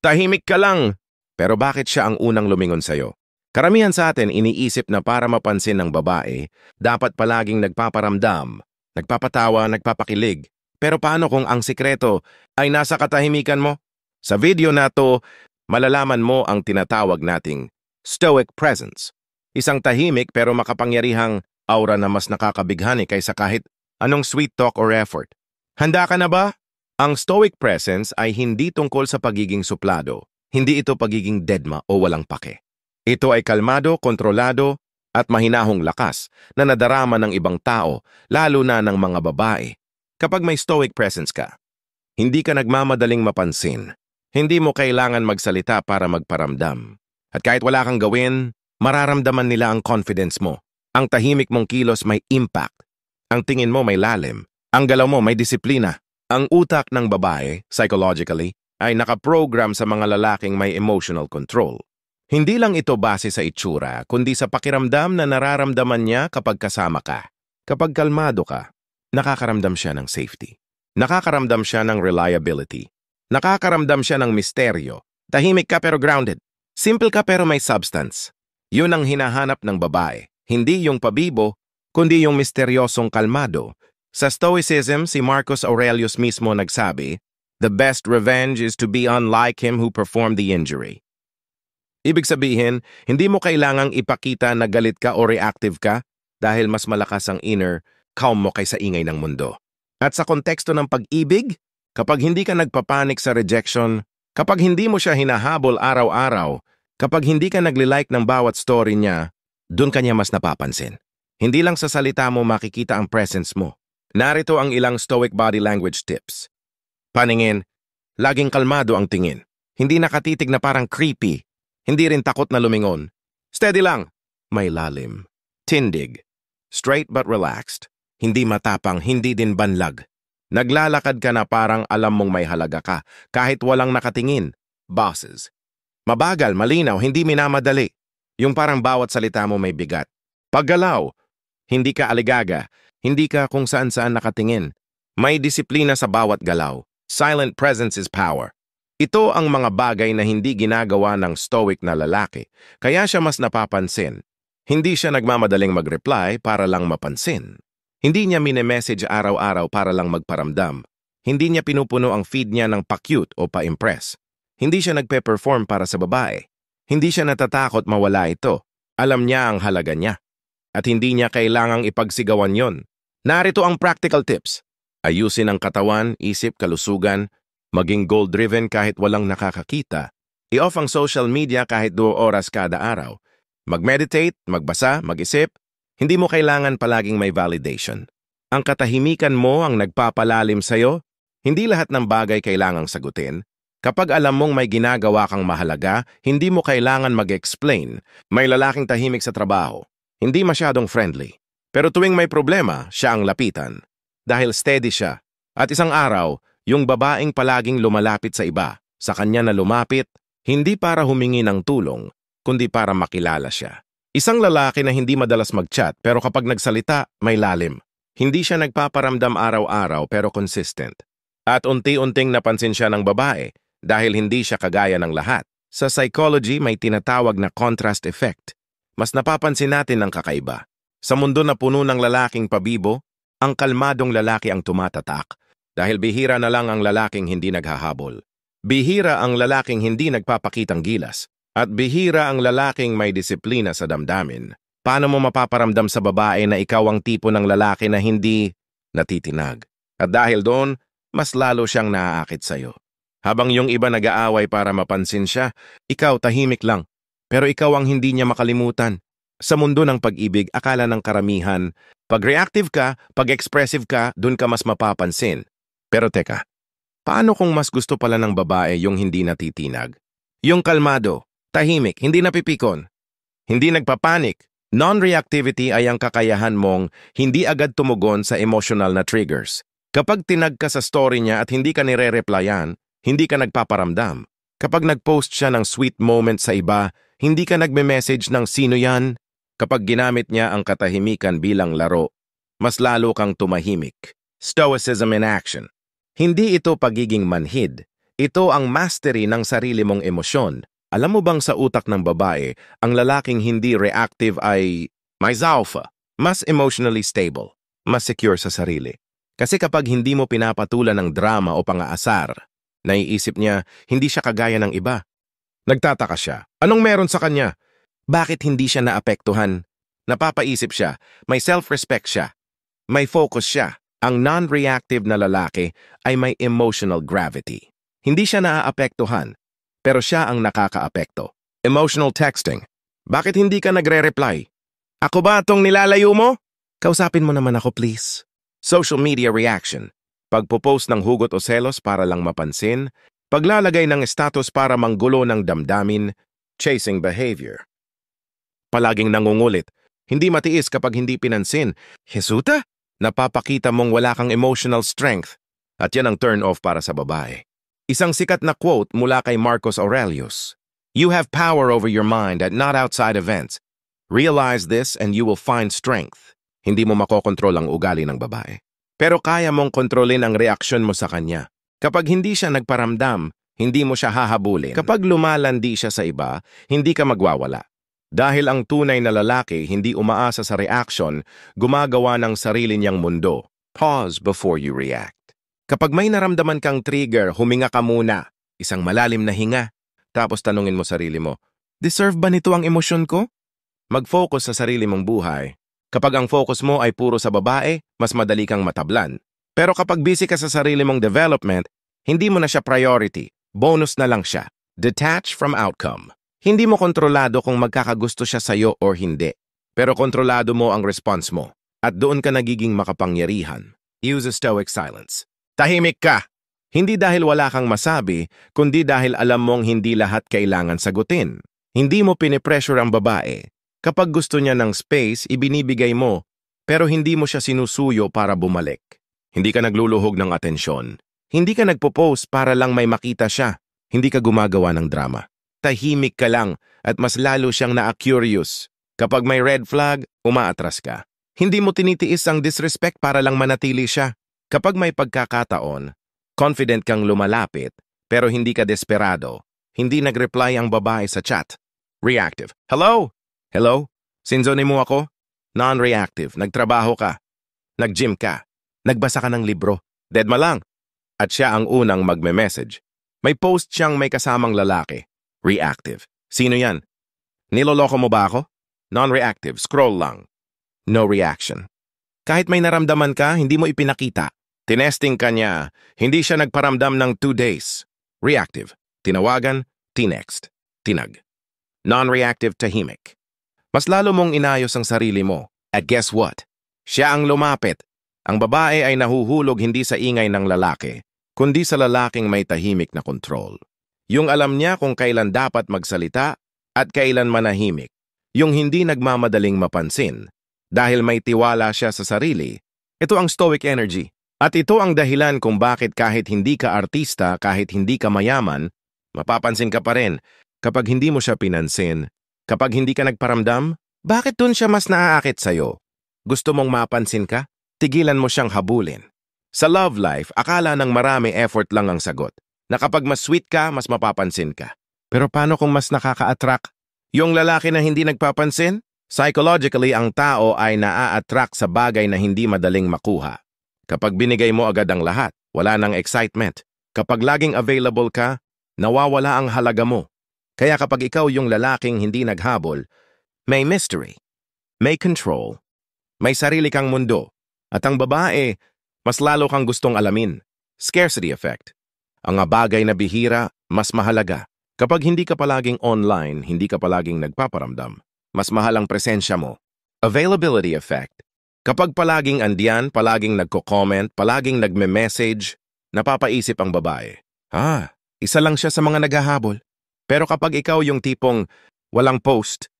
tahimik ka lang. Pero bakit siya ang unang lumingon sa'yo? Karamihan sa atin iniisip na para mapansin ng babae, dapat palaging nagpaparamdam, nagpapatawa, nagpapakilig. Pero paano kung ang sikreto ay nasa katahimikan mo? Sa video na to, malalaman mo ang tinatawag nating stoic presence. Isang tahimik pero makapangyarihang aura na mas nakakabighani kaysa kahit anong sweet talk or effort. Handa ka na ba? Ang stoic presence ay hindi tungkol sa pagiging suplado. Hindi ito pagiging dedma o walang pake. Ito ay kalmado, kontrolado, at mahinahong lakas na nadarama ng ibang tao, lalo na ng mga babae. Kapag may stoic presence ka, hindi ka nagmamadaling mapansin. Hindi mo kailangan magsalita para magparamdam. At kahit wala kang gawin, mararamdaman nila ang confidence mo. Ang tahimik mong kilos may impact. Ang tingin mo may lalim. Ang galaw mo may disiplina. Ang utak ng babae, psychologically, ay nakaprogram sa mga lalaking may emotional control. Hindi lang ito base sa itsura, kundi sa pakiramdam na nararamdaman niya kapag kasama ka. Kapag kalmado ka, nakakaramdam siya ng safety. Nakakaramdam siya ng reliability. Nakakaramdam siya ng misteryo. Tahimik ka pero grounded. Simple ka pero may substance. Yun ang hinahanap ng babae. Hindi yung pabibo, kundi yung misteryosong kalmado. Sa Stoicism, si Marcus Aurelius mismo nagsabi, "The best revenge is to be unlike him who performed the injury." Ibig sabihin, hindi mo kailangang ipakita na galit ka o reactive ka dahil mas malakas ang inner calm mo kaysa ingay ng mundo. At sa konteksto ng pag-ibig, kapag hindi ka nagpapanik sa rejection, kapag hindi mo siya hinahabol araw-araw, kapag hindi ka nagli-like ng bawat story niya, dun ka niya mas napapansin. Hindi lang sa salita mo makikita ang presence mo. Narito ang ilang stoic body language tips. Paningin, laging kalmado ang tingin. Hindi nakatitig na parang creepy. Hindi rin takot na lumingon. Steady lang. May lalim. Tindig. Straight but relaxed. Hindi matapang, hindi din banlag. Naglalakad ka na parang alam mong may halaga ka, kahit walang nakatingin. Bosses. Mabagal, malinaw, hindi minamadali. Yung parang bawat salita mo may bigat. Paggalaw. Hindi ka aligaga. Hindi ka kung saan-saan nakatingin. May disiplina sa bawat galaw. Silent presence is power. Ito ang mga bagay na hindi ginagawa ng stoic na lalaki, kaya siya mas napapansin. Hindi siya nagmamadaling mag-reply para lang mapansin. Hindi niya mini-message araw-araw para lang magparamdam. Hindi niya pinupuno ang feed niya ng pa-cute o pa-impress. Hindi siya nagpe-perform para sa babae. Hindi siya natatakot mawala ito. Alam niya ang halaga niya. At hindi niya kailangang ipagsigawan yon. Narito ang practical tips. Ayusin ang katawan, isip, kalusugan, maging goal-driven kahit walang nakakakita. I-off ang social media kahit 2 oras kada araw. Mag-meditate, magbasa, mag-isip. Hindi mo kailangan palaging may validation. Ang katahimikan mo ang nagpapalalim sa'yo. Hindi lahat ng bagay kailangang sagutin. Kapag alam mong may ginagawa kang mahalaga, hindi mo kailangan mag-explain. May lalaking tahimik sa trabaho. Hindi masyadong friendly. Pero tuwing may problema, siya ang lapitan. Dahil steady siya. At isang araw, yung babaeng palaging lumalapit sa iba, sa kanya na lumapit, hindi para humingi ng tulong, kundi para makilala siya. Isang lalaki na hindi madalas mag-chat pero kapag nagsalita, may lalim. Hindi siya nagpaparamdam araw-araw pero consistent. At unti-unting napansin siya ng babae dahil hindi siya kagaya ng lahat. Sa psychology, may tinatawag na contrast effect. Mas napapansin natin ang kakaiba. Sa mundo na puno ng lalaking pabibo, ang kalmadong lalaki ang tumatatak dahil bihira na lang ang lalaking hindi naghahabol. Bihira ang lalaking hindi nagpapakitang gilas at bihira ang lalaking may disiplina sa damdamin. Paano mo mapaparamdam sa babae na ikaw ang tipo ng lalaki na hindi natitinag? At dahil doon, mas lalo siyang naaakit sa'yo. Habang yung iba nag-aaway para mapansin siya, ikaw tahimik lang. Pero ikaw ang hindi niya makalimutan. Sa mundo ng pag-ibig, akala ng karamihan, pag reactive ka, pag expressive ka, dun ka mas mapapansin. Pero teka, paano kung mas gusto pala ng babae yung hindi natitinag? Yung kalmado, tahimik, hindi napipikon, hindi nagpapanik. Non-reactivity ay ang kakayahan mong hindi agad tumugon sa emotional na triggers. Kapag tinag ka sa story niya at hindi ka nire-replyan, hindi ka nagpaparamdam. Kapag nag-post siya ng sweet moment sa iba, hindi ka nagme-message ng sino yan. Kapag ginamit niya ang katahimikan bilang laro, mas lalo kang tumahimik. Stoicism in action. Hindi ito pagiging manhid. Ito ang mastery ng sarili mong emosyon. Alam mo bang sa utak ng babae, ang lalaking hindi reactive ay mais alpha, mas emotionally stable, mas secure sa sarili. Kasi kapag hindi mo pinapatulan ng drama o pang-aasar, naiisip niya, hindi siya kagaya ng iba. Nagtataka siya. Anong meron sa kanya? Bakit hindi siya naapektuhan? Napapaisip siya, may self-respect siya, may focus siya. Ang non-reactive na lalaki ay may emotional gravity. Hindi siya naaapektuhan, pero siya ang nakakaapekto. Emotional texting. Bakit hindi ka nagre-reply? Ako ba itong nilalayo mo? Kausapin mo naman ako, please. Social media reaction. Pagpo-post ng hugot o selos para lang mapansin. Paglalagay ng status para manggulo ng damdamin. Chasing behavior. Palaging nangungulit. Hindi matiis kapag hindi pinansin. Jesuta? Napapakita mong wala kang emotional strength. At yan ang turn-off para sa babae. Isang sikat na quote mula kay Marcus Aurelius. You have power over your mind and not outside events. Realize this and you will find strength. Hindi mo makokontrol ang ugali ng babae. Pero kaya mong kontrolin ang reaksyon mo sa kanya. Kapag hindi siya nagparamdam, hindi mo siya hahabulin. Kapag lumalandi siya sa iba, hindi ka magwawala. Dahil ang tunay na lalaki hindi umaasa sa reaction, gumagawa ng sarili niyang mundo. Pause before you react. Kapag may naramdaman kang trigger, huminga ka muna. Isang malalim na hinga. Tapos tanungin mo sarili mo, deserve ba nito ang emosyon ko? Mag-focus sa sarili mong buhay. Kapag ang focus mo ay puro sa babae, mas madali kang matablan. Pero kapag busy ka sa sarili mong development, hindi mo na siya priority. Bonus na lang siya. Detach from outcome. Hindi mo kontrolado kung magkakagusto siya sa'yo or hindi. Pero kontrolado mo ang response mo. At doon ka nagiging makapangyarihan. Use a stoic silence. Tahimik ka. Hindi dahil wala kang masabi, kundi dahil alam mong hindi lahat kailangan sagutin. Hindi mo pinipressure ang babae. Kapag gusto niya ng space, ibinibigay mo. Pero hindi mo siya sinusuyo para bumalik. Hindi ka nagluluhog ng atensyon. Hindi ka nagpo-post para lang may makita siya. Hindi ka gumagawa ng drama. Tahimik ka lang at mas lalo siyang na-curious. Kapag may red flag, umaatras ka. Hindi mo tinitiis ang disrespect para lang manatili siya. Kapag may pagkakataon, confident kang lumalapit, pero hindi ka desperado. Hindi nag-reply ang babae sa chat. Reactive. Hello? Hello? Sinzonin mo ako? Non-reactive. Nagtrabaho ka. Nag-gym ka. Nagbasa ka ng libro. Deadma lang. At siya ang unang magme-message. May post siyang may kasamang lalaki. Reactive. Sino yan? Niloloko mo ba ako? Non-reactive. Scroll lang. No reaction. Kahit may naramdaman ka, hindi mo ipinakita. Tinesting ka niya, hindi siya nagparamdam ng 2 days. Reactive. Tinawagan, tinext. Tinag. Non-reactive, tahimik. Mas lalo mong inayos ang sarili mo. At guess what? Siya ang lumapit. Ang babae ay nahuhulog hindi sa ingay ng lalaki, kundi sa lalaking may tahimik na kontrol. Yung alam niya kung kailan dapat magsalita at kailan manahimik. Yung hindi nagmamadaling mapansin. Dahil may tiwala siya sa sarili. Ito ang stoic energy. At ito ang dahilan kung bakit kahit hindi ka artista, kahit hindi ka mayaman, mapapansin ka pa rin. Kapag hindi mo siya pinansin, kapag hindi ka nagparamdam, bakit dun siya mas naaakit sa'yo? Gusto mong mapansin ka? Tigilan mo siyang habulin. Sa love life, akala ng marami effort lang ang sagot. Na kapag mas sweet ka, mas mapapansin ka. Pero paano kung mas nakaka-attract? Yung lalaki na hindi nagpapansin? Psychologically, ang tao ay naa-attract sa bagay na hindi madaling makuha. Kapag binigay mo agad ang lahat, wala nang excitement. Kapag laging available ka, nawawala ang halaga mo. Kaya kapag ikaw yung lalaking hindi naghabol, may mystery, may control, may sarili kang mundo. At ang babae, mas lalo kang gustong alamin. Scarcity effect. Ang bagay na bihira, mas mahalaga. Kapag hindi ka palaging online, hindi ka palaging nagpaparamdam, mas mahal ang presensya mo. Availability effect. Kapag palaging andiyan, palaging nagko-comment, palaging nagme-message, napapaisip ang babae. Isa lang siya sa mga naghahabol. Pero kapag ikaw yung tipong walang post,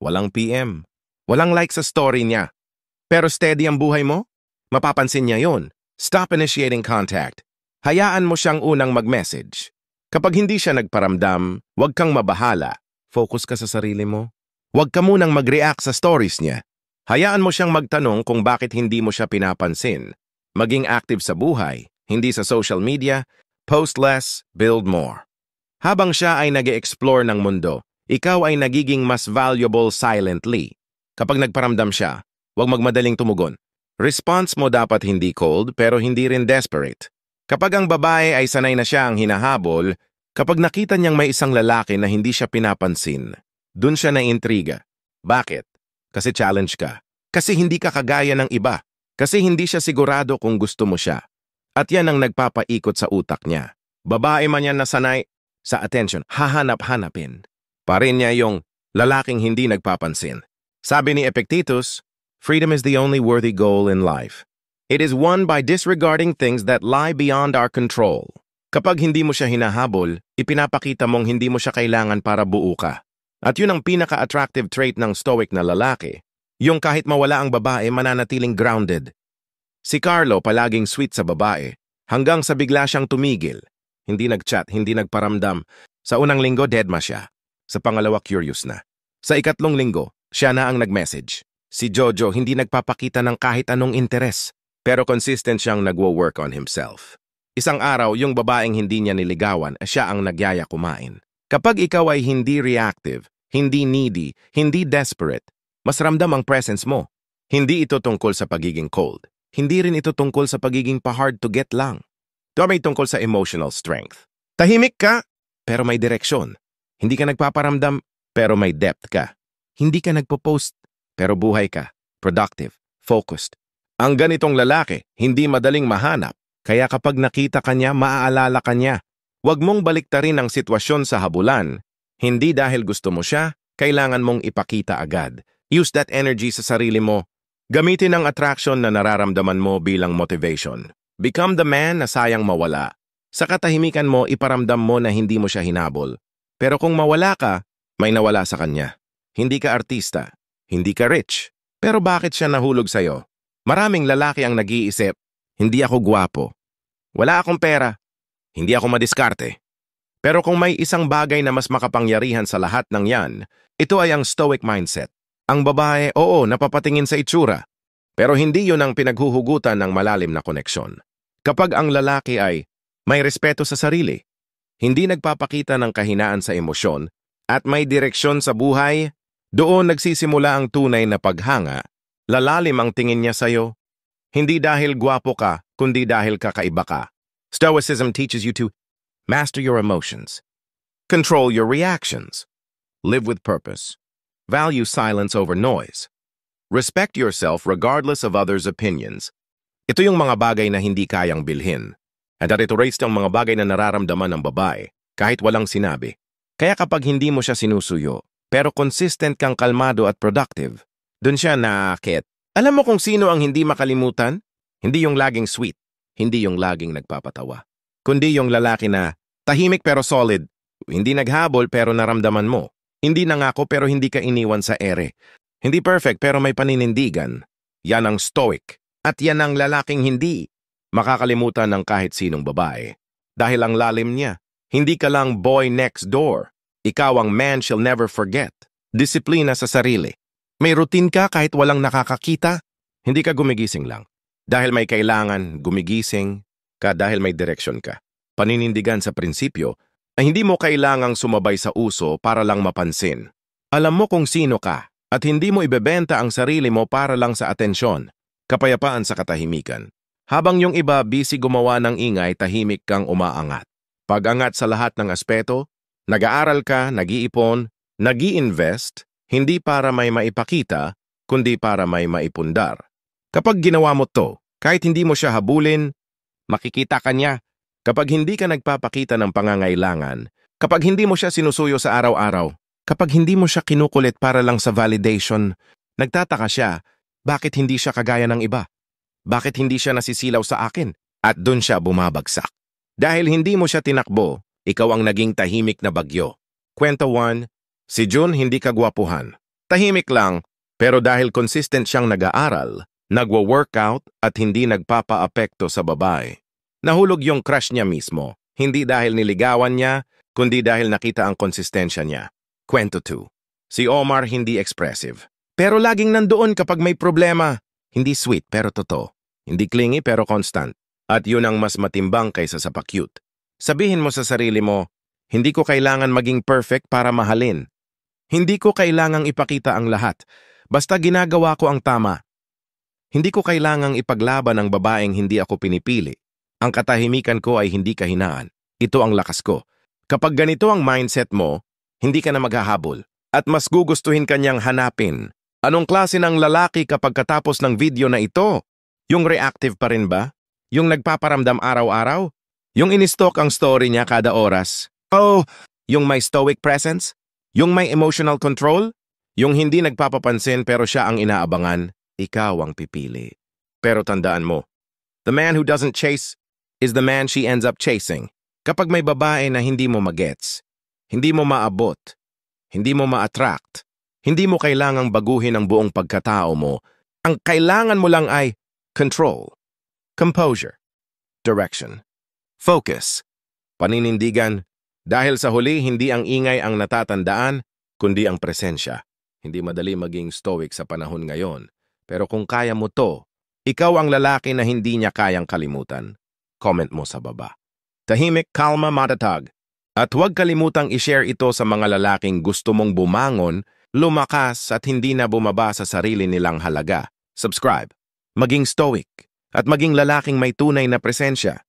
walang PM, walang like sa story niya, pero steady ang buhay mo, mapapansin niya yon. Stop initiating contact. Hayaan mo siyang unang mag-message. Kapag hindi siya nagparamdam, huwag kang mabahala. Focus ka sa sarili mo. Huwag ka munang mag-react sa stories niya. Hayaan mo siyang magtanong kung bakit hindi mo siya pinapansin. Maging active sa buhay, hindi sa social media, Post less, build more. Habang siya ay nag-e-explore ng mundo, ikaw ay nagiging mas valuable silently. Kapag nagparamdam siya, huwag magmadaling tumugon. Response mo dapat hindi cold pero hindi rin desperate. Kapag ang babae ay sanay na siya ang hinahabol, kapag nakita niyang may isang lalaki na hindi siya pinapansin, dun siya naiintriga. Bakit? Kasi challenge ka. Kasi hindi ka kagaya ng iba. Kasi hindi siya sigurado kung gusto mo siya. At yan ang nagpapaikot sa utak niya. Babae man yan na sanay sa attention, hahanap-hanapin. Parin niya yung lalaking hindi nagpapansin. Sabi ni Epictetus, freedom is the only worthy goal in life. It is won by disregarding things that lie beyond our control. Kapag hindi mo siya hinahabol, ipinapakita mong hindi mo siya kailangan para buo ka. At yun ang pinaka-attractive trait ng stoic na lalaki. Yung kahit mawala ang babae, mananatiling grounded. Si Carlo palaging sweet sa babae, hanggang sa bigla siyang tumigil. Hindi nag-chat, hindi nagparamdam. Sa unang linggo, deadma siya. Sa pangalawa, curious na. Sa ikatlong linggo, siya na ang nag-message. Si Jojo hindi nagpapakita ng kahit anong interes, pero consistent siyang nagwo-work on himself. Isang araw, yung babaeng hindi niya niligawan, siya ang nagyaya kumain. Kapag ikaw ay hindi reactive, hindi needy, hindi desperate, mas ramdam ang presence mo. Hindi ito tungkol sa pagiging cold. Hindi rin ito tungkol sa pagiging pa-hard to get lang. Ito may tungkol sa emotional strength. Tahimik ka, pero may direksyon. Hindi ka nagpaparamdam, pero may depth ka. Hindi ka nagpo-post, pero buhay ka. Productive, focused. Ang ganitong lalaki, hindi madaling mahanap. Kaya kapag nakita ka niya, maaalala ka niya. Huwag mong baliktarin ang sitwasyon sa habulan. Hindi dahil gusto mo siya, kailangan mong ipakita agad. Use that energy sa sarili mo. Gamitin ang attraction na nararamdaman mo bilang motivation. Become the man na sayang mawala. Sa katahimikan mo, iparamdam mo na hindi mo siya hinabol. Pero kung mawala ka, may nawala sa kanya. Hindi ka artista. Hindi ka rich. Pero bakit siya nahulog sa'yo? Maraming lalaki ang nag-iisip, hindi ako gwapo. Wala akong pera. Hindi ako madiskarte. Pero kung may isang bagay na mas makapangyarihan sa lahat ng yan, ito ay ang stoic mindset. Ang babae, oo, napapatingin sa itsura. Pero hindi yun ang pinaghuhugutan ng malalim na koneksyon. Kapag ang lalaki ay may respeto sa sarili, hindi nagpapakita ng kahinaan sa emosyon, at may direksyon sa buhay, doon nagsisimula ang tunay na paghanga. Lalalim ang tingin niya sa'yo. Hindi dahil gwapo ka, kundi dahil kakaiba ka. Stoicism teaches you to master your emotions, control your reactions, live with purpose, value silence over noise, respect yourself regardless of others' opinions. Ito yung mga bagay na hindi kayang bilhin. At ito raised ang mga bagay na nararamdaman ng babae, kahit walang sinabi. Kaya kapag hindi mo siya sinusuyo, pero consistent kang kalmado at productive, dun siya naakit. Alam mo kung sino ang hindi makalimutan? Hindi yung laging sweet, hindi yung laging nagpapatawa. Kundi yung lalaki na tahimik pero solid, hindi naghabol pero naramdaman mo. Hindi nangako pero hindi ka iniwan sa ere. Hindi perfect pero may paninindigan. Yan ang stoic. At yan ang lalaking hindi makakalimutan ng kahit sinong babae. Dahil ang lalim niya, hindi ka lang boy next door. Ikaw ang man she'll never forget. Disiplina sa sarili. May routine ka kahit walang nakakakita. Hindi ka gumigising lang. Dahil may kailangan, gumigising ka dahil may direksyon ka. Paninindigan sa prinsipyo ay hindi mo kailangang sumabay sa uso para lang mapansin. Alam mo kung sino ka at hindi mo ibebenta ang sarili mo para lang sa atensyon. Kapayapaan sa katahimikan. Habang yung iba busy gumawa ng ingay, tahimik kang umaangat. Pag-angat sa lahat ng aspeto, nag-aaral ka, nag-iipon, nag-i-invest, hindi para may maipakita, kundi para may maipundar. Kapag ginawa mo to, kahit hindi mo siya habulin, makikita ka niya. Kapag hindi ka nagpapakita ng pangangailangan, kapag hindi mo siya sinusuyo sa araw-araw, kapag hindi mo siya kinukulit para lang sa validation, nagtataka siya, bakit hindi siya kagaya ng iba? Bakit hindi siya nasisilaw sa akin? At dun siya bumabagsak. Dahil hindi mo siya tinakbo, ikaw ang naging tahimik na bagyo. Kwento 1, si Jun hindi kagwapuhan. Tahimik lang, pero dahil consistent siyang nag-aaral, nagwa-workout at hindi nagpapa-apekto sa babae. Nahulog yung crush niya mismo, hindi dahil niligawan niya, kundi dahil nakita ang konsistensya niya. Kwento 2, si Omar hindi expressive. Pero laging nandoon kapag may problema. Hindi sweet pero totoo. Hindi clingy pero constant. At yun ang mas matimbang kaysa sa pa-cute. Sabihin mo sa sarili mo, hindi ko kailangan maging perfect para mahalin. Hindi ko kailangang ipakita ang lahat. Basta ginagawa ko ang tama. Hindi ko kailangang ipaglaban ang babaeng hindi ako pinipili. Ang katahimikan ko ay hindi kahinaan. Ito ang lakas ko. Kapag ganito ang mindset mo, hindi ka na maghahabol. At mas gugustuhin kanyang hanapin. Anong klase ng lalaki kapag katapos ng video na ito? Yung reactive pa rin ba? Yung nagpaparamdam araw-araw? Yung in-stalk ang story niya kada oras? Oh, yung may stoic presence? Yung may emotional control? Yung hindi nagpapapansin pero siya ang inaabangan? Ikaw ang pipili. Pero tandaan mo, the man who doesn't chase is the man she ends up chasing. Kapag may babae na hindi mo magets, hindi mo maabot, hindi mo ma-attract, hindi mo kailangang baguhin ang buong pagkatao mo, ang kailangan mo lang ay control, composure, direction, focus, paninindigan. Dahil sa huli, hindi ang ingay ang natatandaan, kundi ang presensya. Hindi madali maging stoic sa panahon ngayon. Pero kung kaya mo to, ikaw ang lalaki na hindi niya kayang kalimutan. Comment mo sa baba. Tahimik, kalma, matatag. At huwag kalimutang i-share ito sa mga lalaking gusto mong bumangon, lumakas at hindi na bumaba sa sarili nilang halaga. Subscribe. Maging stoic at maging lalaking may tunay na presensya.